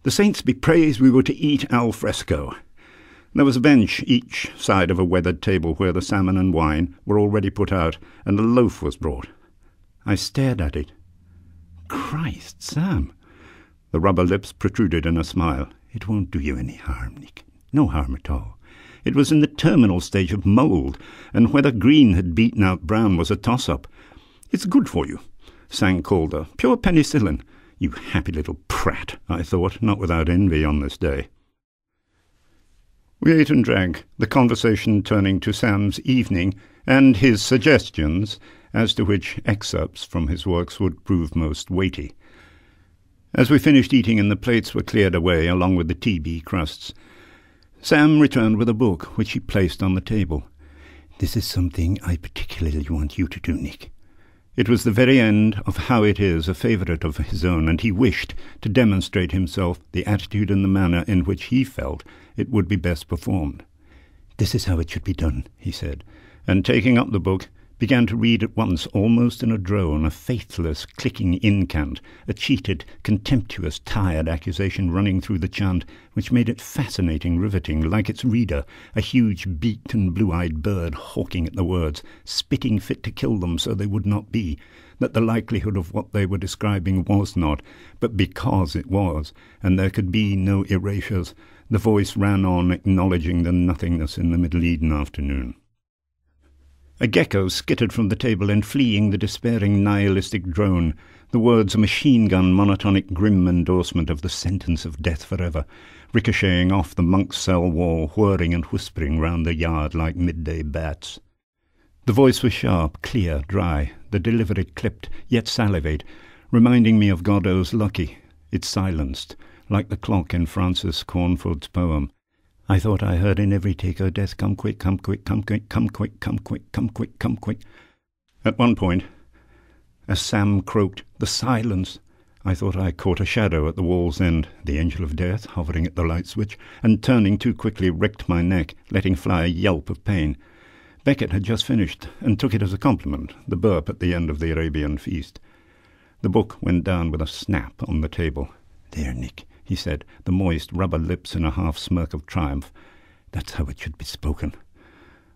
The saints be praised we were to eat al fresco. There was a bench each side of a weathered table where the salmon and wine were already put out, and a loaf was brought. I stared at it. Christ, Sam! The rubber lips protruded in a smile. It won't do you any harm, Nick. No harm at all. It was in the terminal stage of mould, and whether green had beaten out brown was a toss-up. It's good for you, sang Calder. Pure penicillin. You happy little prat, I thought, not without envy on this day. We ate and drank, the conversation turning to Sam's evening and his suggestions as to which excerpts from his works would prove most weighty. As we finished eating and the plates were cleared away along with the TB crusts, Sam returned with a book which he placed on the table. This is something I particularly want you to do, Nick. It was the very end of How It Is, a favourite of his own, and he wished to demonstrate himself the attitude and the manner in which he felt it would be best performed. This is how it should be done, he said, and taking up the book, began to read at once, almost in a drone, a faithless, clicking incant, a cheated, contemptuous, tired accusation running through the chant, which made it fascinating, riveting, like its reader, a huge beaked and blue-eyed bird hawking at the words, spitting fit to kill them so they would not be, that the likelihood of what they were describing was not, but because it was, and there could be no erasures, the voice ran on, acknowledging the nothingness in the Middle Eden afternoon. A gecko skittered from the table and fleeing the despairing nihilistic drone, the words a machine-gun monotonic grim endorsement of the sentence of death forever, ricocheting off the monk's cell wall, whirring and whispering round the yard like midday bats. The voice was sharp, clear, dry, the delivery clipped, yet salivate, reminding me of Godot's Lucky. It silenced, like the clock in Francis Cornford's poem. I thought I heard in every take, "O death, come quick, come quick, come quick, come quick, come quick, come quick, come quick." At one point, as Sam croaked, "The silence," I thought I caught a shadow at the wall's end, the angel of death hovering at the light switch, and turning too quickly wrecked my neck, letting fly a yelp of pain. Beckett had just finished, and took it as a compliment, the burp at the end of the Arabian feast. The book went down with a snap on the table. "There, Nick," he said, the moist rubber lips in a half-smirk of triumph. "That's how it should be spoken."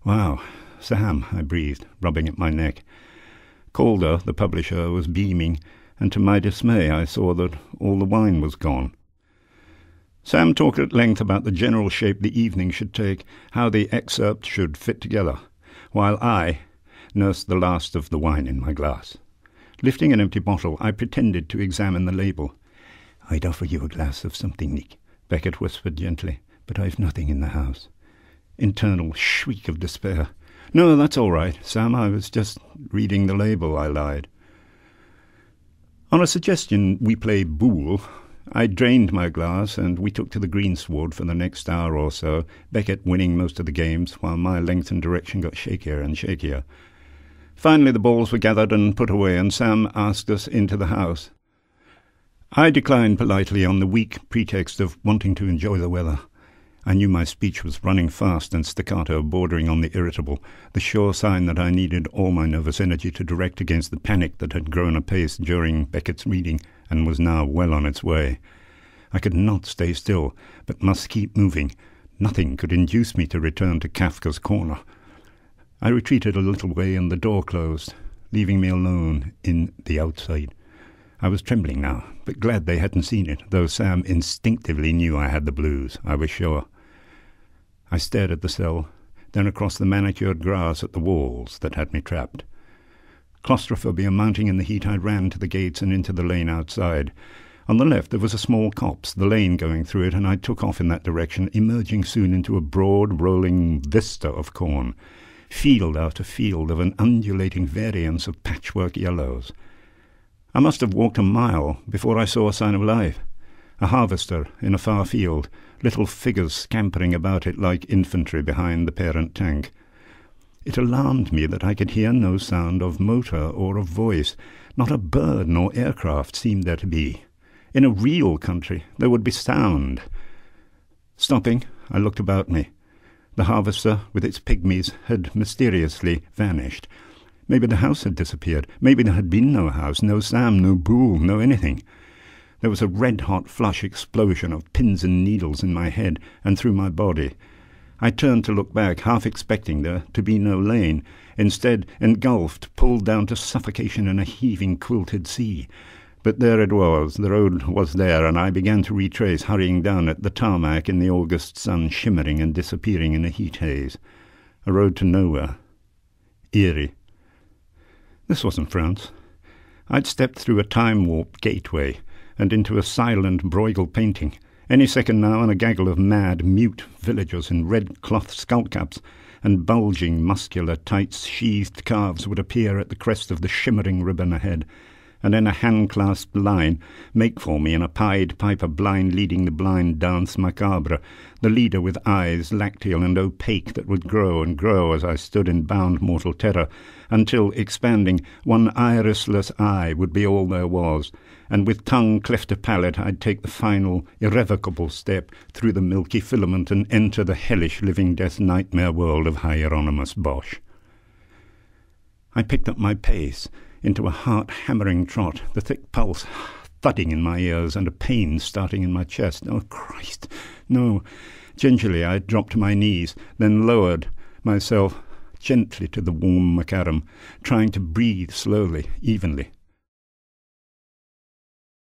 "Wow, Sam," I breathed, rubbing at my neck. Calder, the publisher, was beaming, and to my dismay I saw that all the wine was gone. Sam talked at length about the general shape the evening should take, how the excerpt should fit together, while I nursed the last of the wine in my glass. Lifting an empty bottle, I pretended to examine the label. "I'd offer you a glass of something, Nick," Beckett whispered gently, "but I've nothing in the house." Internal shriek of despair. "No, that's all right, Sam, I was just reading the label," I lied. On a suggestion we play boule, I drained my glass, and we took to the greensward for the next hour or so, Beckett winning most of the games, while my length and direction got shakier and shakier. Finally the balls were gathered and put away, and Sam asked us into the house. I declined politely on the weak pretext of wanting to enjoy the weather. I knew my speech was running fast and staccato, bordering on the irritable, the sure sign that I needed all my nervous energy to direct against the panic that had grown apace during Beckett's reading and was now well on its way. I could not stay still, but must keep moving. Nothing could induce me to return to Kafka's corner. I retreated a little way and the door closed, leaving me alone in the outside. I was trembling now, but glad they hadn't seen it, though Sam instinctively knew I had the blues, I was sure. I stared at the cell, then across the manicured grass at the walls that had me trapped. Claustrophobia mounting in the heat, I ran to the gates and into the lane outside. On the left there was a small copse, the lane going through it, and I took off in that direction, emerging soon into a broad, rolling vista of corn, field after field of an undulating variance of patchwork yellows. I must have walked a mile before I saw a sign of life. A harvester in a far field, little figures scampering about it like infantry behind the parent tank. It alarmed me that I could hear no sound of motor or of voice. Not a bird nor aircraft seemed there to be. In a real country there would be sound. Stopping, I looked about me. The harvester, with its pygmies, had mysteriously vanished. Maybe the house had disappeared. Maybe there had been no house, no Sam, no Boole, no anything. There was a red-hot flush explosion of pins and needles in my head and through my body. I turned to look back, half expecting there to be no lane, instead engulfed, pulled down to suffocation in a heaving, quilted sea. But there it was, the road was there, and I began to retrace, hurrying down it, the tarmac in the August sun shimmering and disappearing in a heat haze. A road to nowhere. Eerie. This wasn't France. I'd stepped through a time-warped gateway and into a silent Bruegel painting. Any second now, and a gaggle of mad, mute villagers in red cloth skullcaps and bulging, muscular, tight-sheathed calves would appear at the crest of the shimmering ribbon ahead, and in a hand-clasped line make for me in a pied piper blind leading the blind dance macabre, the leader with eyes lacteal and opaque that would grow and grow as I stood in bound mortal terror, until, expanding, one irisless eye would be all there was, and with tongue cleft to palate I'd take the final, irrevocable step through the milky filament and enter the hellish living death nightmare world of Hieronymus Bosch. I picked up my pace into a heart-hammering trot, the thick pulse thudding in my ears and a pain starting in my chest. Oh, Christ, no. Gingerly I dropped to my knees, then lowered myself gently to the warm macadam, trying to breathe slowly, evenly.